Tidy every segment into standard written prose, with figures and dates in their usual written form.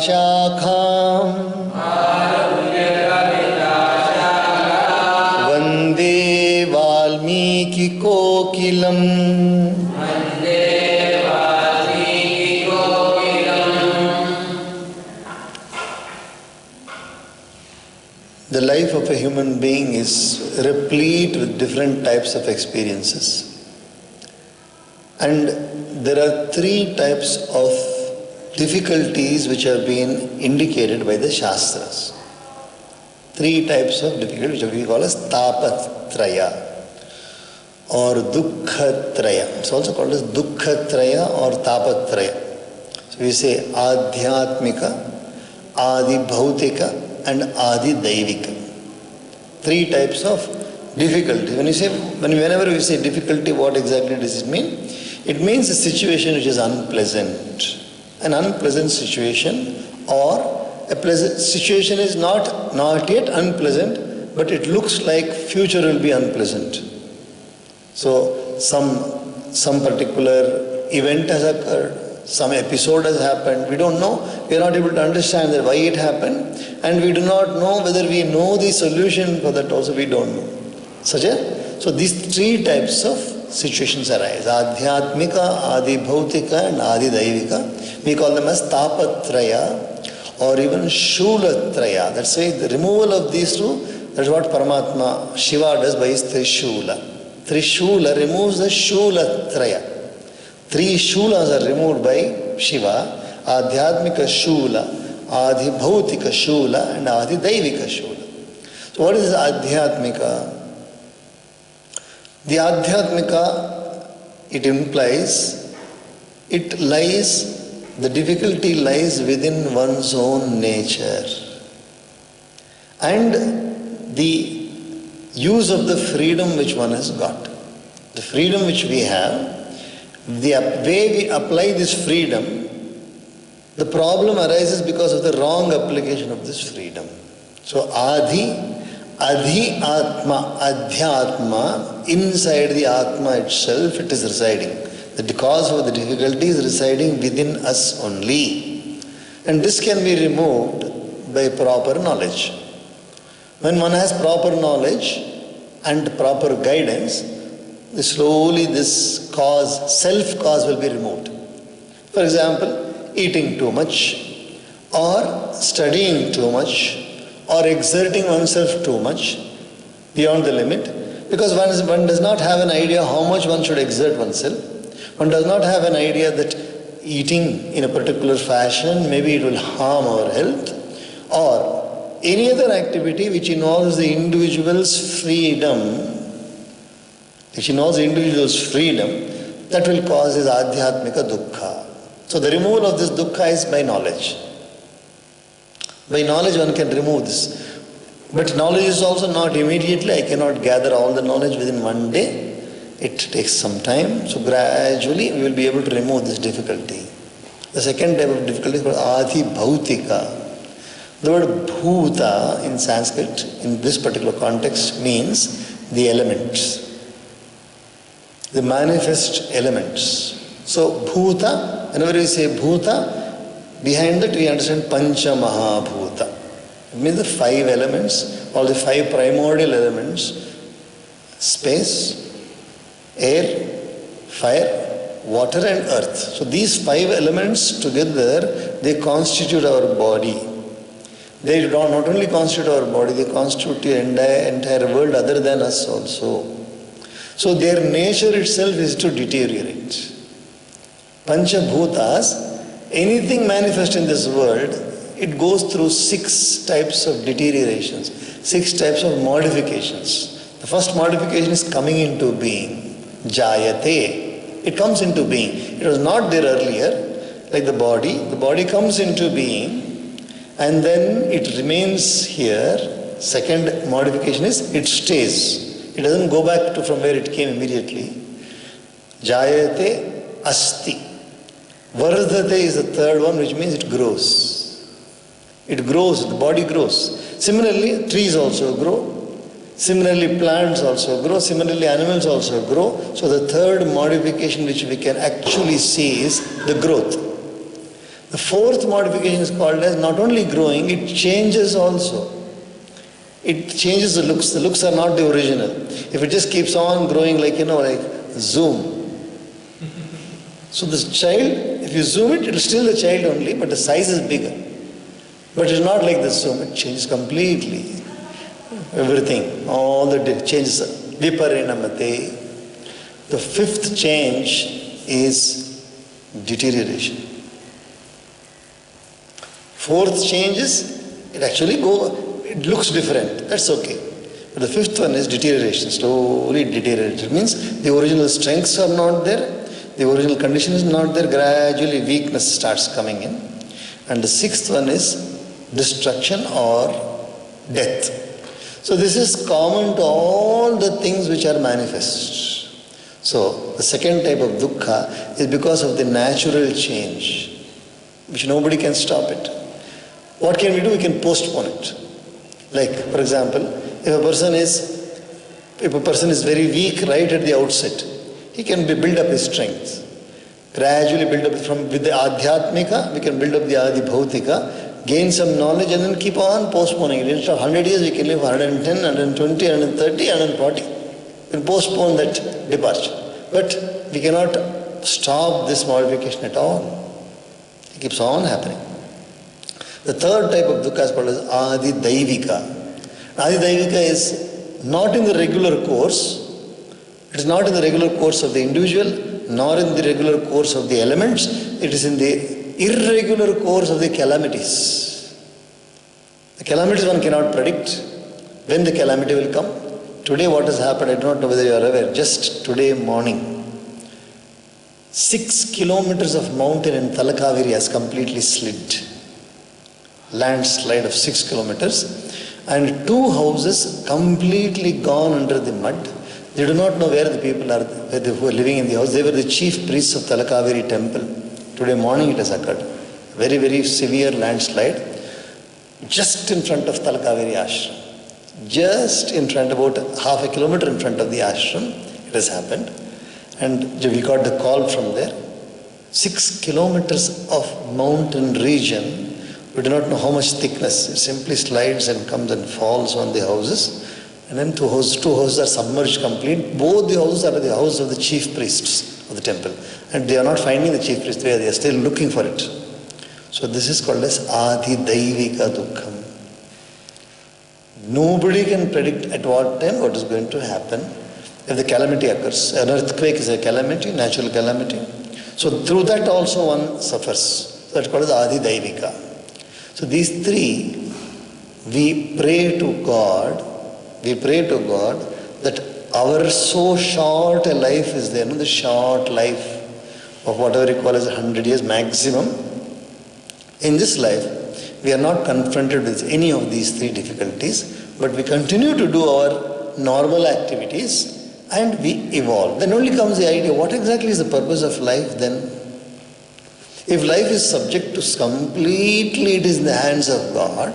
शाखाम् Vande वाल्मीकिकोकिलम्। The life of a human being is replete with different types of experiences. And there are three types of difficulties which have been indicated by the Shastras. Three types of difficulties which we call as Tapatraya or Dukkhatraya. It's also called as Dukkhatraya or Tapatraya. So we say Adhyatmika, Adi Bhautika and Adi Daivika. Three types of difficulty. Whenever we say difficulty, what exactly does it mean? It means a situation which is unpleasant. An unpleasant situation, or a pleasant situation is not yet unpleasant, but it looks like future will be unpleasant. So some particular event has occurred, some episode has happened, we don't know, we are not able to understand that why it happened, and we do not know whether we know the solution for that also, we don't know. So these three types of situations arise. Adhyatmika, Adi Bhautika and Adi Daivika. We call them as Tapatraya or even Shulatraya. That's why the removal of these two, that's what Paramatma Shiva does by his Trishula. Trishula removes the Shulatraya. Three Shulas are removed by Shiva. Adhyatmika Shula, Adi Bhautika Shula and Adi Daivika Shula. So what is Adhyatmika? The Adhyatmika, it implies, the difficulty lies within one's own nature. And the use of the freedom which one has got. The freedom which we have, the way we apply this freedom, the problem arises because of the wrong application of this freedom. So Adhyatma, inside the Atma itself it is residing. The cause of the difficulty is residing within us only. And this can be removed by proper knowledge. When one has proper knowledge and proper guidance, slowly this cause, self-cause will be removed. For example, eating too much or studying too much or exerting oneself too much beyond the limit, because one does not have an idea how much one should exert oneself. One does not have an idea that eating in a particular fashion, maybe it will harm our health, or any other activity which involves the individual's freedom, that will cause his Adhyatmika Dukkha. So the removal of this Dukkha is by knowledge. By knowledge one can remove this. But knowledge is also not immediately. I cannot gather all the knowledge within one day. It takes some time. So gradually we will be able to remove this difficulty. The second type of difficulty is called Adi Bhautika. The word Bhuta in Sanskrit in this particular context means the elements. The manifest elements. So Bhuta, whenever we say Bhuta, behind that we understand Pancha Mahabhuta. It means the five elements, or the five primordial elements: space, air, fire, water and earth. So these five elements together, they constitute our body. They not only constitute our body, they constitute the entire world other than us also. So their nature itself is to deteriorate. Panchabhutas, anything manifest in this world, it goes through 6 types of deteriorations, 6 types of modifications. The first modification is coming into being. Jayate. It comes into being. It was not there earlier, like the body. The body comes into being and then it remains here. Second modification is it stays. It doesn't go back to from where it came immediately. Jayate asti. Vardhate is the third one, which means it grows. It grows, the body grows. Similarly, trees also grow. Similarly, plants also grow. Similarly, animals also grow. So the third modification which we can actually see is the growth. The fourth modification is called as not only growing, it changes also. It changes the looks. The looks are not the original. If it just keeps on growing like zoom. So this child, if you zoom it, it's still the child only, but the size is bigger. But it's not like the zoom, it changes completely. Everything, all the changes. Viparinamate. The fifth change is deterioration. Fourth change is, it looks different, that's okay. But the fifth one is deterioration, slowly deterioration. It means the original strengths are not there, the original condition is not there, gradually weakness starts coming in. And the sixth one is destruction or death. So this is common to all the things which are manifest. So the second type of dukkha is because of the natural change, which nobody can stop it. What can we do? We can postpone it. Like, for example, if a person is very weak right at the outset, he can build up his strength. Gradually build up with the adhyatmika, we can build up the adi bhautika, gain some knowledge and then keep on postponing it. Instead of 100 years, we can live 110, 120, 130, 140. We can postpone that departure. But we cannot stop this modification at all. It keeps on happening. The third type of dukkha is called as adi daivika. Adi daivika is not in the regular course. It is not in the regular course of the individual, nor in the regular course of the elements. It is in the irregular course of the calamities. The calamities one cannot predict when the calamity will come. Today what has happened, I do not know whether you are aware, just today morning, 6 kilometers of mountain in Talakaveri has completely slid. Landslide of 6 kilometers, and 2 houses completely gone under the mud. They do not know where the people are who are living in the house. They were the chief priests of Talakaveri temple. Today morning it has occurred. Very, very severe landslide just in front of Talakaveri ashram. Just in front, about half a kilometer in front of the ashram, it has happened. And we got the call from there. 6 kilometers of mountain region. We do not know how much thickness. It simply slides and comes and falls on the houses. And then two houses are submerged complete. Both the houses are the house of the chief priests of the temple. And they are not finding the chief priest there. They are still looking for it. So this is called as adi daivika dukkham. Nobody can predict at what time what is going to happen if the calamity occurs. An earthquake is a calamity, natural calamity. So through that also one suffers. That's called as adi daivika. So these three, we pray to God that our so short a life is there, the short life of whatever you call as 100 years maximum. In this life, we are not confronted with any of these three difficulties, but we continue to do our normal activities and we evolve. Then only comes the idea, what exactly is the purpose of life then? If life is subject to completely, it is in the hands of God.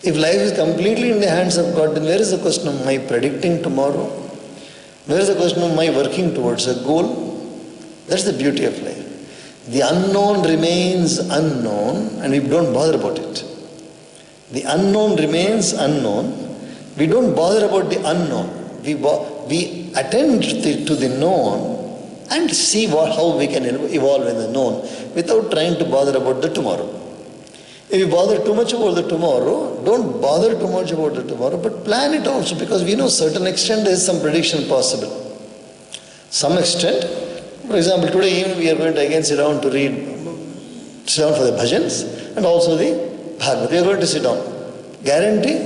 If life is completely in the hands of God, then where is the question of my predicting tomorrow? Where is the question of my working towards a goal? That's the beauty of life. The unknown remains unknown and we don't bother about it. The unknown remains unknown. We don't bother about the unknown. We attend to the known and see how we can evolve in the known without trying to bother about the tomorrow. If you bother too much about the tomorrow, don't bother too much about the tomorrow, but plan it also, because we know certain extent there is some prediction possible. Some extent, for example, today evening we are going to again sit down for the bhajans and also the Bhagavad. We are going to sit down. Guarantee?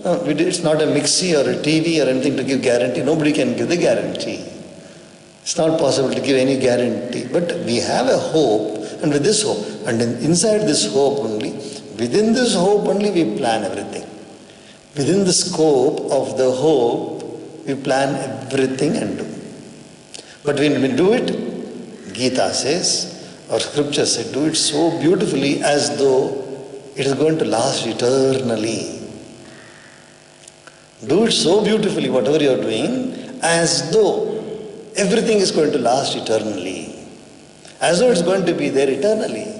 No, it's not a mixie or a TV or anything to give guarantee. Nobody can give the guarantee. It's not possible to give any guarantee. But we have a hope, and with this hope, and inside this hope only, within this hope only we plan everything. Within the scope of the hope, we plan everything and do. But when we do it, Gita says, or scripture says, do it so beautifully as though it is going to last eternally. Do it so beautifully, whatever you are doing, as though everything is going to last eternally. As though it's going to be there eternally.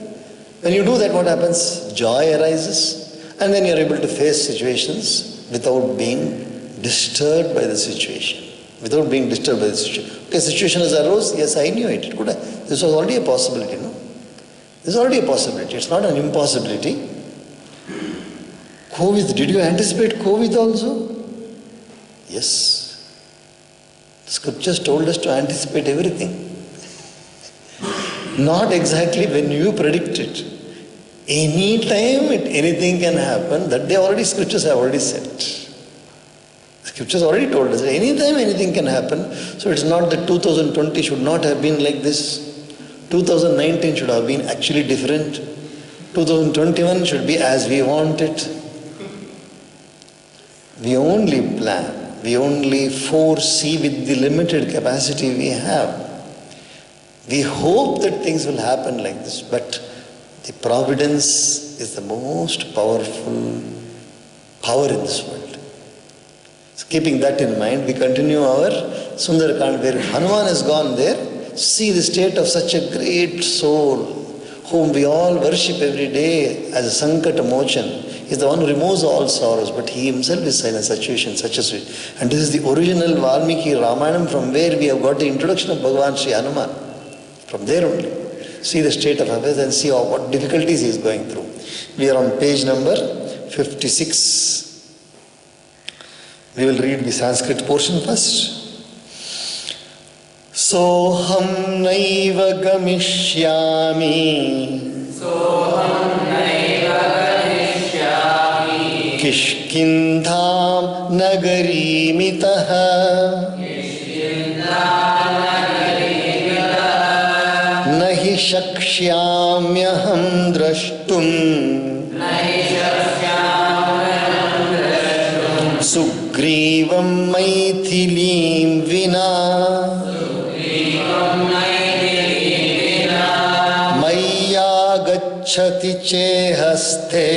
When you do that, what happens? Joy arises, and then you're able to face situations without being disturbed by the situation. Without being disturbed by the situation. Okay, situation has arose, yes, I knew it. This was already a possibility, no? This is already a possibility, it's not an impossibility. COVID, did you anticipate COVID also? Yes. The scriptures told us to anticipate everything. Not exactly when you predict it. Any time anything can happen, that they already, scriptures have already said. Scriptures already told us that anytime anything can happen, so it's not that 2020 should not have been like this. 2019 should have been actually different. 2021 should be as we want it. We only plan, we only foresee with the limited capacity we have. We hope that things will happen like this, but the providence is the most powerful power in this world. So keeping that in mind, we continue our Sundarakand where Hanuman has gone there. See the state of such a great soul whom we all worship every day as a Sankata Mochan. He is the one who removes all sorrows, but he himself is in a situation such as this. And this is the original Valmiki Ramayanam from where we have got the introduction of Bhagavan Sri Hanuman. From there only. See the state of affairs and see what difficulties he is going through. We are on page number 56. We will read the Sanskrit portion first. Soham naiva gamishyami Kishkindham nagarimitaha Nahi shakshyamyaham drashtum Sugrivam maithilim vina Maya gacchati chehaste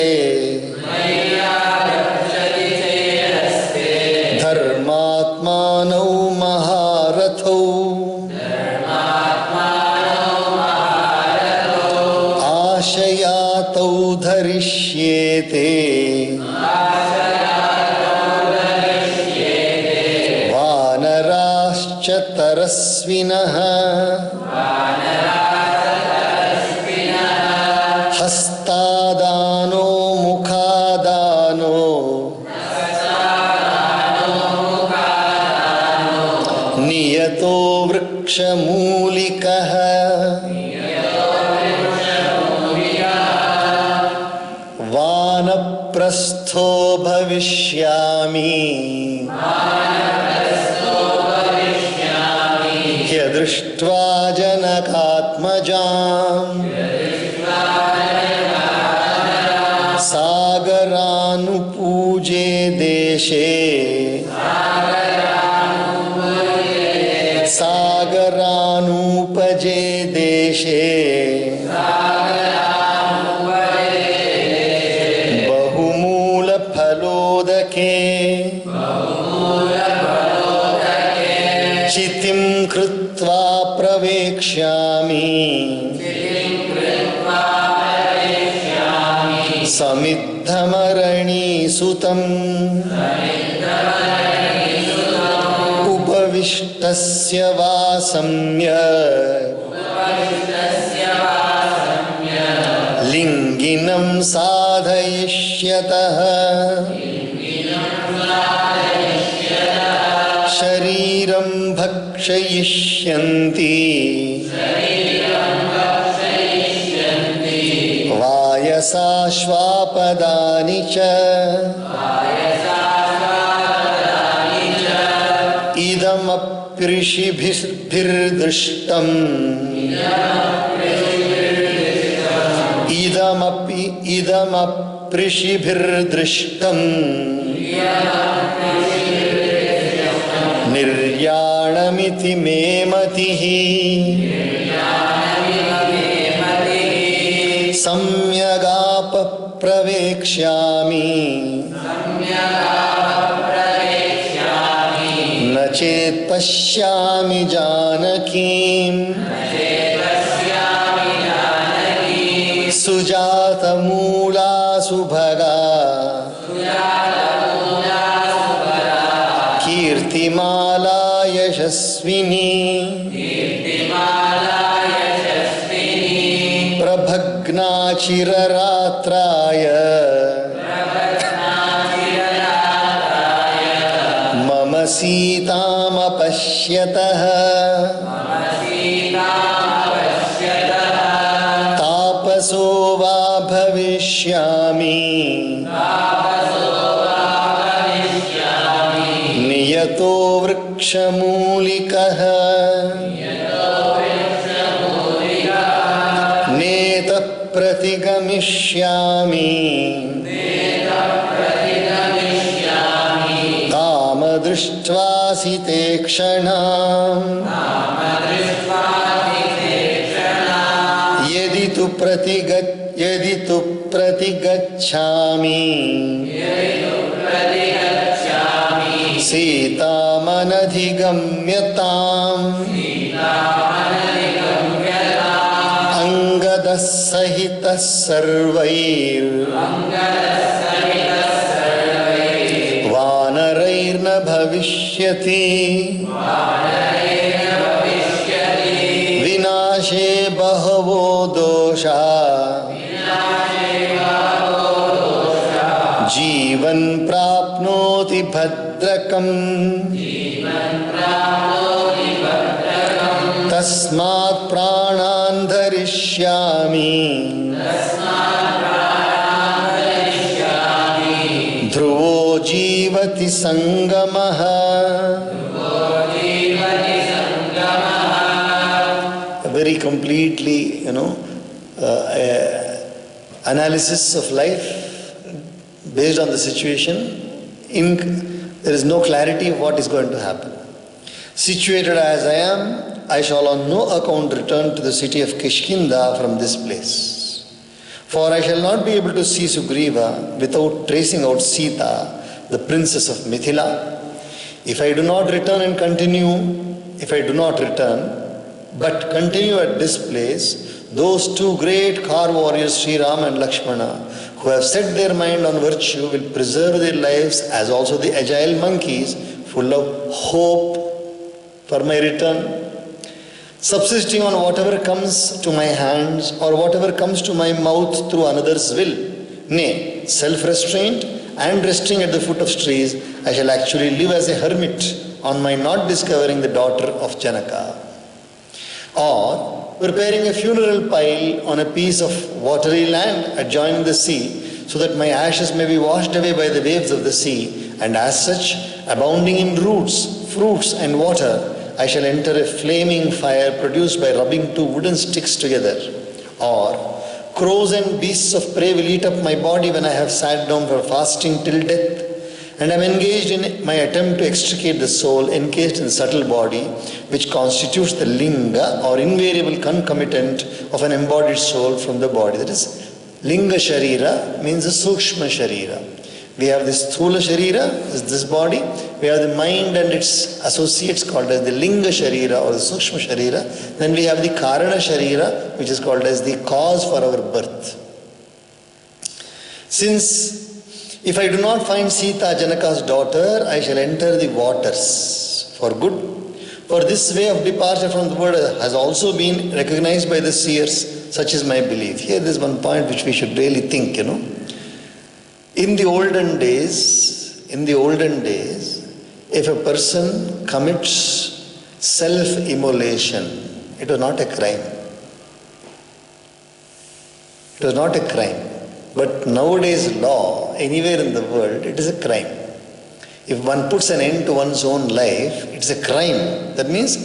Dharmatmanau maharathau Ashayatau dharishyete Vanarascha tarasvinaha Hastadano mukhadano Niyato vrikshamulikaha Vanaprastho bhavishyami Yadrishtva janakatmajam Sagaranu-puje deshe Sagaranu-paje deshe Bahumula phalodake Chitim krutva pravekshyami Samidhamarani sutam Upavishtasya vasamya Linginam sadhayishyataha Shariram bhakshayishyanti Vayasa shvapadani cha Idam aprishibhirdrishtam Idam aprishibhirdrishtam Niryanamiti me matihi Samyagapa pravekshyami Nachet pashyami janakim Sujata Moola Subhaga Kirtimala Yashasvini Prabhagna Chiraratraya Mama Sitam Apashyataha Tapaso va bhavishyami Niyato vrikshamulikah Neta pratigamishami Kama drishtva site kshanam Yadi tu pratigacchami Sita manadhigamyatam Angadas sahitas sarvair Vanarairna bhavishyati Vinashe bahavo dosha Jivan prapnoti bhadrakam Tasmat pranan dharishyami Dhruvo jivati sangamaha. Very completely, analysis of life based on the situation. There is no clarity of what is going to happen. Situated as I am, I shall on no account return to the city of Kishkinda from this place. For I shall not be able to see Sugriva without tracing out Sita, the princess of Mithila. If I do not return, but continue at this place, those two great car warriors, Sri Ram and Lakshmana, who have set their mind on virtue, will preserve their lives, as also the agile monkeys, full of hope for my return, subsisting on whatever comes to my hands or whatever comes to my mouth through another's will. Nay, self-restraint and resting at the foot of trees, I shall actually live as a hermit on my not discovering the daughter of Janaka. Or preparing a funeral pile on a piece of watery land adjoining the sea, so that my ashes may be washed away by the waves of the sea, and as such, abounding in roots, fruits and water, I shall enter a flaming fire produced by rubbing two wooden sticks together. Or crows and beasts of prey will eat up my body when I have sat down for fasting till death, and am engaged in my attempt to extricate the soul encased in the subtle body, which constitutes the linga or invariable concomitant of an embodied soul from the body. That is, linga sharira means the sukshma sharira. We have this sthula sharira, this body. We have the mind and its associates called as the linga sharira or the sukshma sharira. Then we have the karana sharira, which is called as the cause for our birth. Since if I do not find Sita, Janaka's daughter, I shall enter the waters for good. For this way of departure from the world has also been recognized by the seers. Such is my belief. Here there is one point which we should really think, In the olden days, if a person commits self-immolation, it was not a crime. It was not a crime. But nowadays law, anywhere in the world, it is a crime. If one puts an end to one's own life, it's a crime. That means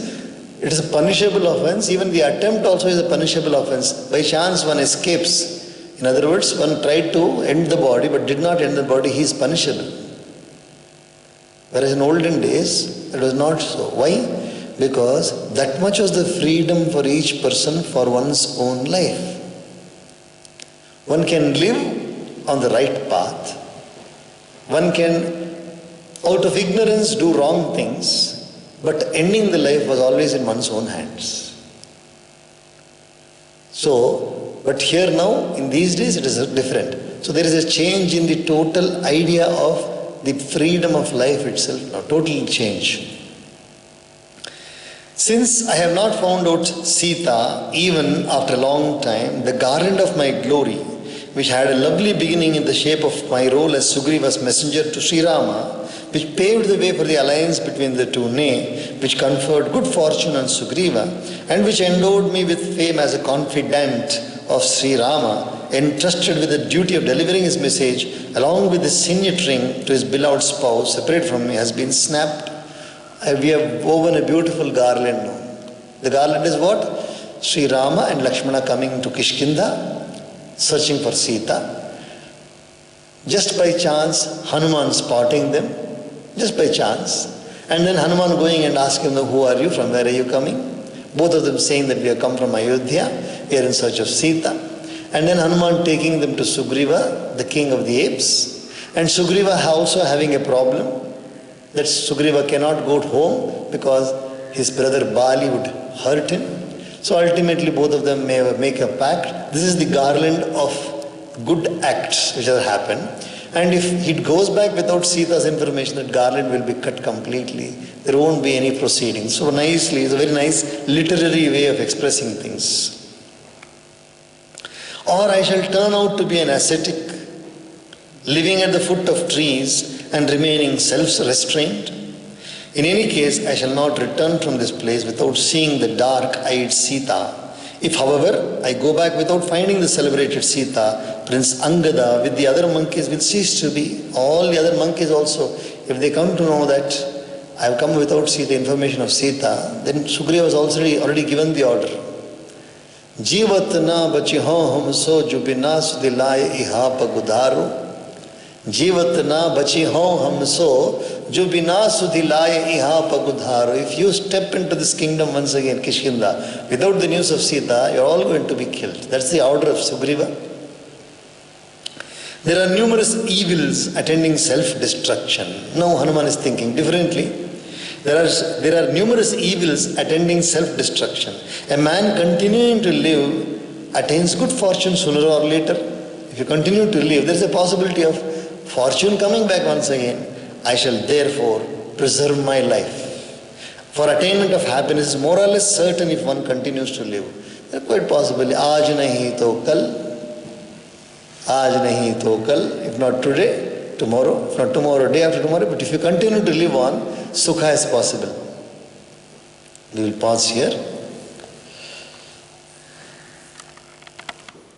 it is a punishable offense. Even the attempt also is a punishable offense. By chance one escapes. In other words, one tried to end the body but did not end the body, he is punishable. Whereas in olden days, it was not so. Why? Because that much was the freedom for each person for one's own life. One can live on the right path. One can, out of ignorance, do wrong things, but ending the life was always in one's own hands. So, But here now, in these days, it is different. So there is a change in the total idea of the freedom of life itself now, total change. Since I have not found out Sita, even after a long time, the garland of my glory, which had a lovely beginning in the shape of my role as Sugriva's messenger to Sri Rama, which paved the way for the alliance between the two, nay, which conferred good fortune on Sugriva, and which endowed me with fame as a confidant of Sri Rama, entrusted with the duty of delivering his message, along with the signet ring to his beloved spouse, separate from me, has been snapped. We have woven a beautiful garland now. The garland is what? Sri Rama and Lakshmana coming to Kishkinda, searching for Sita. Just by chance, Hanuman spotting them, just by chance. And then Hanuman going and asking them, who are you, from where are you coming? Both of them saying that we have come from Ayodhya, we are in search of Sita. And then Hanuman taking them to Sugriva, the king of the apes. And Sugriva also having a problem, that Sugriva cannot go home because his brother Bali would hurt him. So ultimately both of them may make a pact. This is the garland of good acts which have happened. And if he goes back without Sita's information, that garland will be cut completely. There won't be any proceedings. So nicely, it's a very nice literary way of expressing things. Or I shall turn out to be an ascetic, living at the foot of trees and remaining self-restrained. In any case, I shall not return from this place without seeing the dark-eyed Sita. If, however, I go back without finding the celebrated Sita, Prince Angada with the other monkeys will cease to be. All the other monkeys also, if they come to know that I have come without the information of Sita, then Sugriva was already given the order. Jivat na bachi ho hum so jubina sudilai iha pagudharu. Jivat na bachi ho hum so jubina sudilai iha pagudharu. If you step into this kingdom once again, Kishkinda, without the news of Sita, you are all going to be killed. That's the order of Sugriva. There are numerous evils attending self-destruction. Now Hanuman is thinking differently. There are numerous evils attending self-destruction. A man continuing to live attains good fortune sooner or later. If you continue to live, there is a possibility of fortune coming back once again. I shall therefore preserve my life. For attainment of happiness is more or less certain if one continues to live. There are quite possibly, aaj nahi to kal, if not today, tomorrow, if not tomorrow, day after tomorrow, but if you continue to live on, sukha is possible. We will pause here.